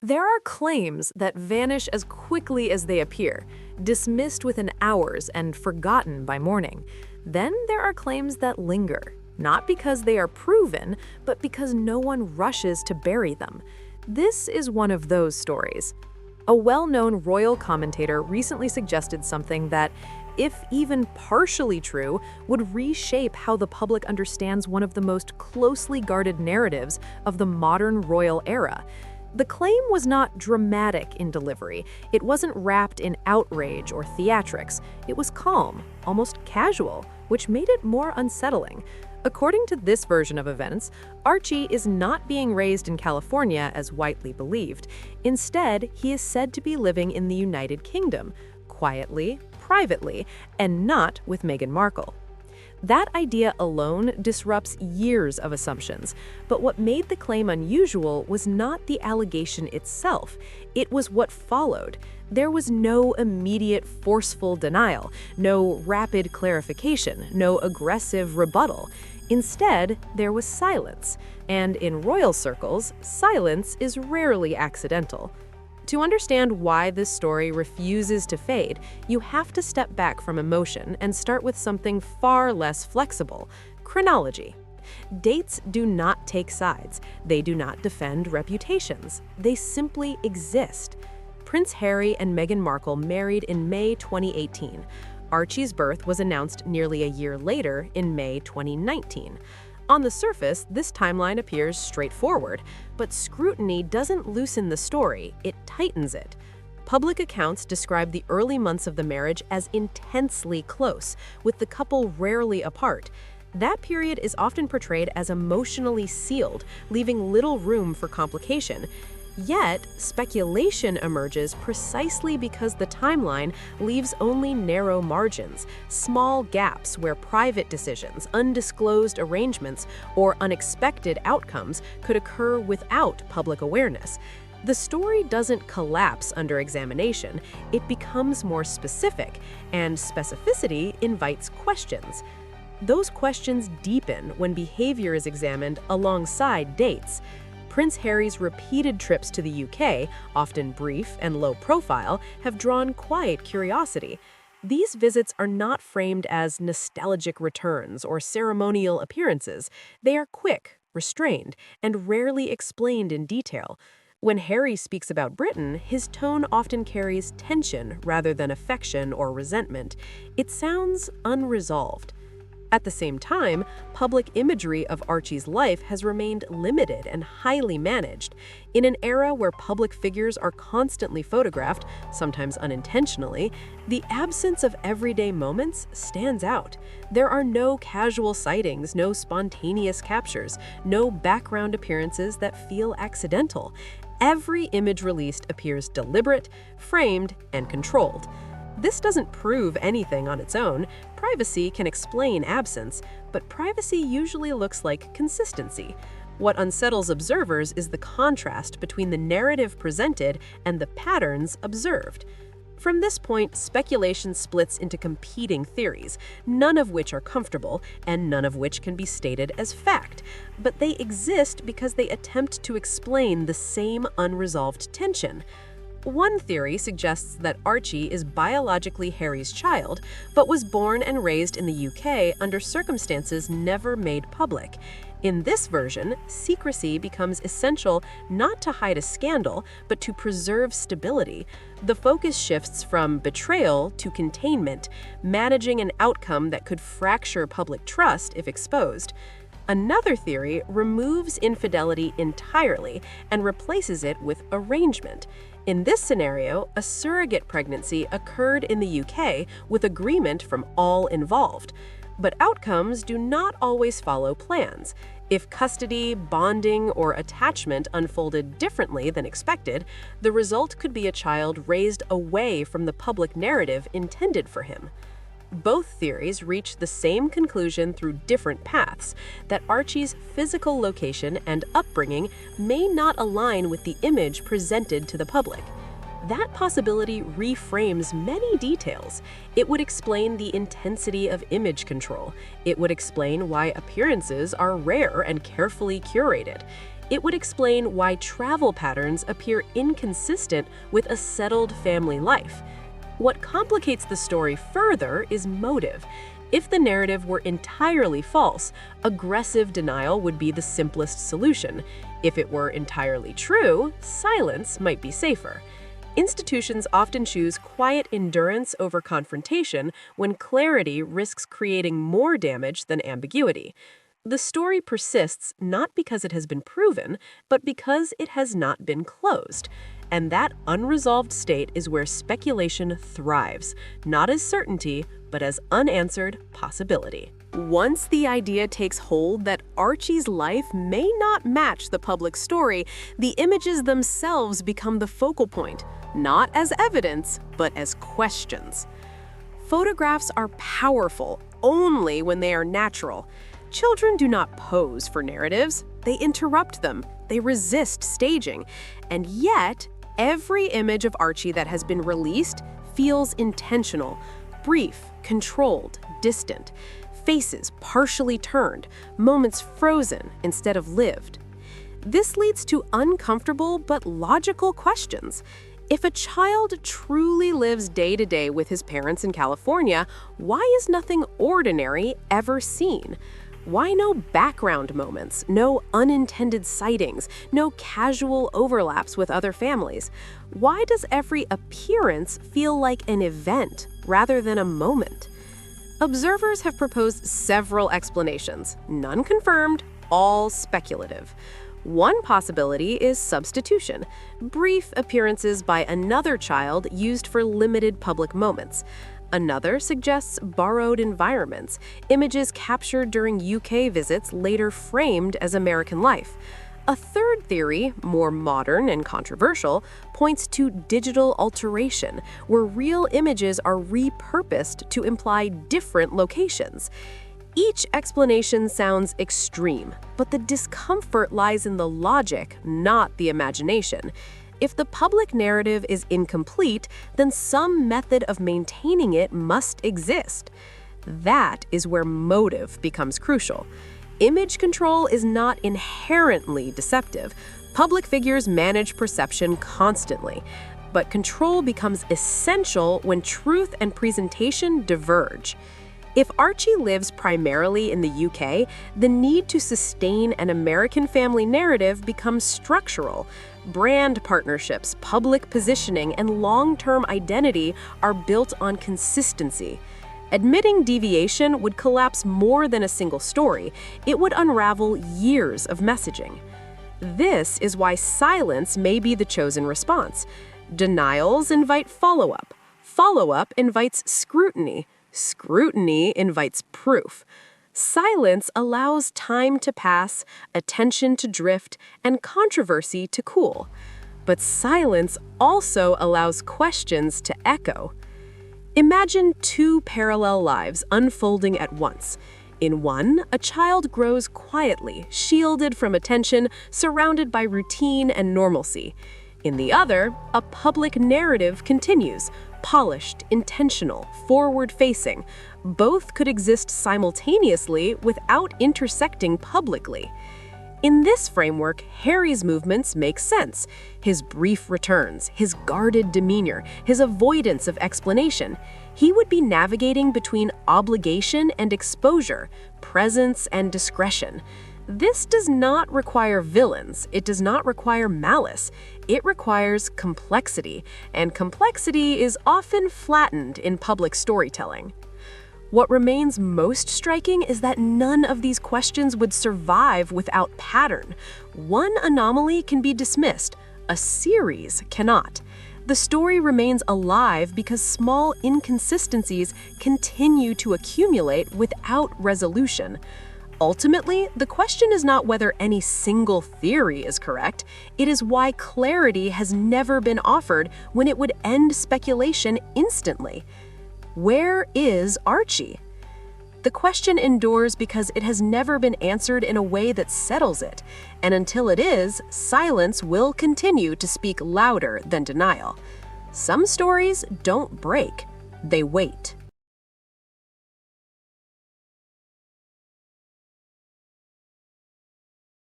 There are claims that vanish as quickly as they appear, dismissed within hours and forgotten by morning. Then there are claims that linger, not because they are proven, but because no one rushes to bury them. This is one of those stories. A well-known royal commentator recently suggested something that, if even partially true, would reshape how the public understands one of the most closely guarded narratives of the modern royal era. The claim was not dramatic in delivery. It wasn't wrapped in outrage or theatrics. It was calm, almost casual, which made it more unsettling. According to this version of events, Archie is not being raised in California as widely believed. Instead, he is said to be living in the United Kingdom, quietly, privately, and not with Meghan Markle. That idea alone disrupts years of assumptions, but what made the claim unusual was not the allegation itself, it was what followed. There was no immediate forceful denial, no rapid clarification, no aggressive rebuttal. Instead, there was silence, and in royal circles, silence is rarely accidental. To understand why this story refuses to fade, you have to step back from emotion and start with something far less flexible: chronology. Dates do not take sides. They do not defend reputations. They simply exist. Prince Harry and Meghan Markle married in May 2018. Archie's birth was announced nearly a year later in May 2019. On the surface, this timeline appears straightforward, but scrutiny doesn't loosen the story, it tightens it. Public accounts describe the early months of the marriage as intensely close, with the couple rarely apart. That period is often portrayed as emotionally sealed, leaving little room for complication. Yet, speculation emerges precisely because the timeline leaves only narrow margins, small gaps where private decisions, undisclosed arrangements, or unexpected outcomes could occur without public awareness. The story doesn't collapse under examination, it becomes more specific, and specificity invites questions. Those questions deepen when behavior is examined alongside dates. Prince Harry's repeated trips to the UK, often brief and low profile, have drawn quiet curiosity. These visits are not framed as nostalgic returns or ceremonial appearances. They are quick, restrained, and rarely explained in detail. When Harry speaks about Britain, his tone often carries tension rather than affection or resentment. It sounds unresolved. At the same time, public imagery of Archie's life has remained limited and highly managed. In an era where public figures are constantly photographed, sometimes unintentionally, the absence of everyday moments stands out. There are no casual sightings, no spontaneous captures, no background appearances that feel accidental. Every image released appears deliberate, framed, and controlled. This doesn't prove anything on its own. Privacy can explain absence, but privacy usually looks like consistency. What unsettles observers is the contrast between the narrative presented and the patterns observed. From this point, speculation splits into competing theories, none of which are comfortable and none of which can be stated as fact. But they exist because they attempt to explain the same unresolved tension. One theory suggests that Archie is biologically Harry's child, but was born and raised in the UK under circumstances never made public. In this version, secrecy becomes essential not to hide a scandal, but to preserve stability. The focus shifts from betrayal to containment, managing an outcome that could fracture public trust if exposed. Another theory removes infidelity entirely and replaces it with arrangement. In this scenario, a surrogate pregnancy occurred in the UK with agreement from all involved. But outcomes do not always follow plans. If custody, bonding, or attachment unfolded differently than expected, the result could be a child raised away from the public narrative intended for him. Both theories reach the same conclusion through different paths, that Archie's physical location and upbringing may not align with the image presented to the public. That possibility reframes many details. It would explain the intensity of image control. It would explain why appearances are rare and carefully curated. It would explain why travel patterns appear inconsistent with a settled family life. What complicates the story further is motive. If the narrative were entirely false, aggressive denial would be the simplest solution. If it were entirely true, silence might be safer. Institutions often choose quiet endurance over confrontation when clarity risks creating more damage than ambiguity. The story persists not because it has been proven, but because it has not been closed. And that unresolved state is where speculation thrives, not as certainty, but as unanswered possibility. Once the idea takes hold that Archie's life may not match the public story, the images themselves become the focal point, not as evidence, but as questions. Photographs are powerful only when they are natural. Children do not pose for narratives, they interrupt them, they resist staging, and yet, every image of Archie that has been released feels intentional, brief, controlled, distant, faces partially turned, moments frozen instead of lived. This leads to uncomfortable but logical questions. If a child truly lives day to day with his parents in California, why is nothing ordinary ever seen? Why no background moments, no unintended sightings, no casual overlaps with other families? Why does every appearance feel like an event rather than a moment? Observers have proposed several explanations, none confirmed, all speculative. One possibility is substitution, brief appearances by another child used for limited public moments. Another suggests borrowed environments, images captured during UK visits later framed as American life. A third theory, more modern and controversial, points to digital alteration, where real images are repurposed to imply different locations. Each explanation sounds extreme, but the discomfort lies in the logic, not the imagination. If the public narrative is incomplete, then some method of maintaining it must exist. That is where motive becomes crucial. Image control is not inherently deceptive. Public figures manage perception constantly, but control becomes essential when truth and presentation diverge. If Archie lives primarily in the UK, the need to sustain an American family narrative becomes structural. Brand partnerships, public positioning, and long-term identity are built on consistency. Admitting deviation would collapse more than a single story. It would unravel years of messaging. This is why silence may be the chosen response. Denials invite follow-up. Follow-up invites scrutiny. Scrutiny invites proof. Silence allows time to pass, attention to drift, and controversy to cool. But silence also allows questions to echo. Imagine two parallel lives unfolding at once. In one, a child grows quietly, shielded from attention, surrounded by routine and normalcy. In the other, a public narrative continues, polished, intentional, forward-facing. Both could exist simultaneously without intersecting publicly. In this framework, Harry's movements make sense. His brief returns, his guarded demeanor, his avoidance of explanation. He would be navigating between obligation and exposure, presence and discretion. This does not require villains. It does not require malice. It requires complexity, and complexity is often flattened in public storytelling. What remains most striking is that none of these questions would survive without pattern. One anomaly can be dismissed, a series cannot. The story remains alive because small inconsistencies continue to accumulate without resolution. Ultimately, the question is not whether any single theory is correct. It is why clarity has never been offered when it would end speculation instantly. Where is Archie? The question endures because it has never been answered in a way that settles it, and until it is, silence will continue to speak louder than denial. Some stories don't break, they wait.